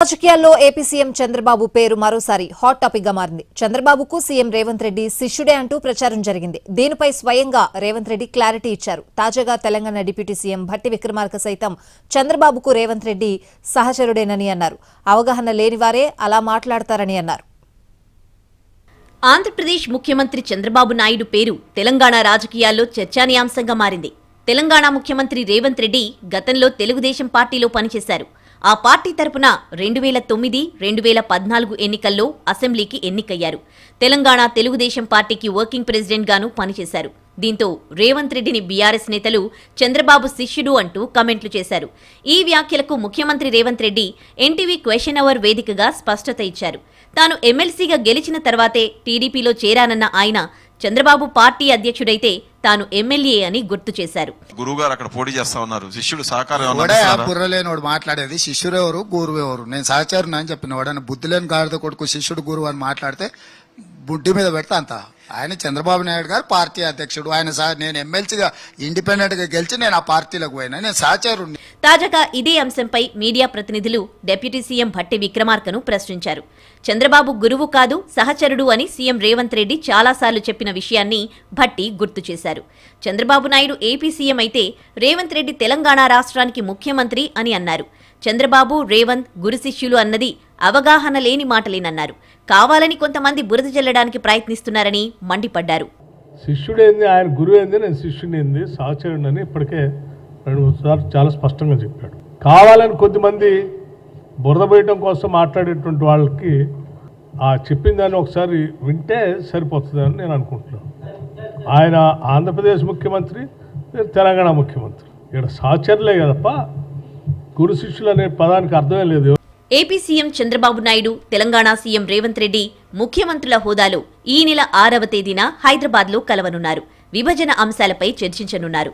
రాజకీయాల్లో AP CM Chandrababu పేరు మరోసారి హాట్ టాపిక్ గా మారింది. చంద్రబాబుకు సీఎం రేవంత్ రెడ్డి శిష్యుడే అంటూ ప్రచారం జరిగింది. దీనిపై స్వయంగా రేవంత్ రెడ్డి క్లారిటీ ఇచ్చారు. తాజాగా తెలంగాణ డిప్యూటీ సీఎం భట్టి విక్రమార్క సైతం చంద్రబాబుకు రేవంత్ రెడ్డి సహచరుడేనని అన్నారు. అవగాహన లేనివారే అలా మాట్లాడతారని అన్నారు. ఆంధ్రప్రదేశ్ ముఖ్యమంత్రి చంద్రబాబు నాయుడు పేరు తెలంగాణ రాజకీయాల్లో చర్చానీయాంశంగా మారింది. తెలంగాణ ముఖ్యమంత్రి రేవంత్ రెడ్డి గతంలో తెలుగుదేశం పార్టీలో పనిచేశారు. ఆ పార్టీ తరపున 2009, 2014 ఎన్నికల్లో అసెంబ్లీకి ఎన్నికయ్యారు. తెలంగాణ తెలుగుదేశం పార్టీకి వర్కింగ్ ప్రెసిడెంట్ గాను పనిచేశారు. దీంతో రేవంత్ రెడ్డిని బీఆర్ఎస్ నేతలు చంద్రబాబు శిష్యుడు అంటూ కామెంట్లు చేశారు. ఈ వ్యాఖ్యలకు ముఖ్యమంత్రి రేవంత్ రెడ్డి ఎన్టీవీ క్వశ్చన్ అవర్ వేదికగా స్పష్టత ఇచ్చారు. తాను ఎమ్మెల్సీగా గెలిచిన తర్వాతే టీడీపీలో చేరానన్న ఆయన చంద్రబాబు పార్టీ అధ్యక్షుడైతే తాను ఎమ్మెల్యే అని గుర్తు చేశారు. గురువుగారు అక్కడ పోటీ చేస్తా ఉన్నారు, శిష్యుడు సహకారం బుర్రలేనివాడు మాట్లాడేది శిష్యుడు ఎవరు గురువు ఎవరు, నేను సహచరుని అని చెప్పిన వాడు బుద్ధి లేని గాడిద కొడుకు శిష్యుడు గురువు అని మాట్లాడితే బుడ్డి మీద పెడితే అంత. ఆయన చంద్రబాబు నాయుడు గారు పార్టీ అధ్యక్షుడు, ఆయన నేను ఎమ్మెల్సీగా ఇండిపెండెంట్ గా గెలిచి నేను ఆ పార్టీలకు పోయినా, నేను సహచరుణ్ణి. తాజాగా ఇదే అంశంపై మీడియా ప్రతినిధులు డిప్యూటీ సీఎం భట్టి విక్రమార్కను ప్రశ్నించారు. చంద్రబాబు గురువు కాదు సహచరుడు అని సీఎం రేవంత్ రెడ్డి చాలాసార్లు చెప్పిన విషయాన్ని భట్టి గుర్తు చేశారు. చంద్రబాబు నాయుడు ఏపీ సీఎం అయితే రేవంత్ రెడ్డి తెలంగాణ రాష్ట్రానికి ముఖ్యమంత్రి అని అన్నారు. చంద్రబాబు రేవంత్ గురు శిష్యులు అన్నది అవగాహన లేని మాటలేనన్నారు. కావాలని కొంతమంది బురద జల్లడానికి ప్రయత్నిస్తున్నారని మండిపడ్డారు. శిష్యుడేంది, ఆయన గురువు ఏంది, నేను శిష్యుడేంది, సహచరుడు అని ఇప్పటికే 2-3 సార్లు చాలా స్పష్టంగా చెప్పాడు. కావాలని కొద్దిమంది బురద పోయటం కోసం మాట్లాడేటువంటి వాళ్ళకి ఆ చెప్పిన దాన్ని ఒకసారి వింటే సరిపోతుందని నేను అనుకుంటున్నాను. ఆయన ఆంధ్రప్రదేశ్ ముఖ్యమంత్రి, తెలంగాణ ముఖ్యమంత్రి, ఇక్కడ సహచరులే కదప్ప గురు శిష్యులు అనే పదానికి అర్థమే లేదు. AP CM Chandrababu Naidu, Telangana CM Revanth Reddy ముఖ్యమంత్రుల హోదాలో ఈ నెల 6వ తేదీన హైదరాబాద్లో కలవనున్నారు. విభజన అంశాలపై చర్చించనున్నారు.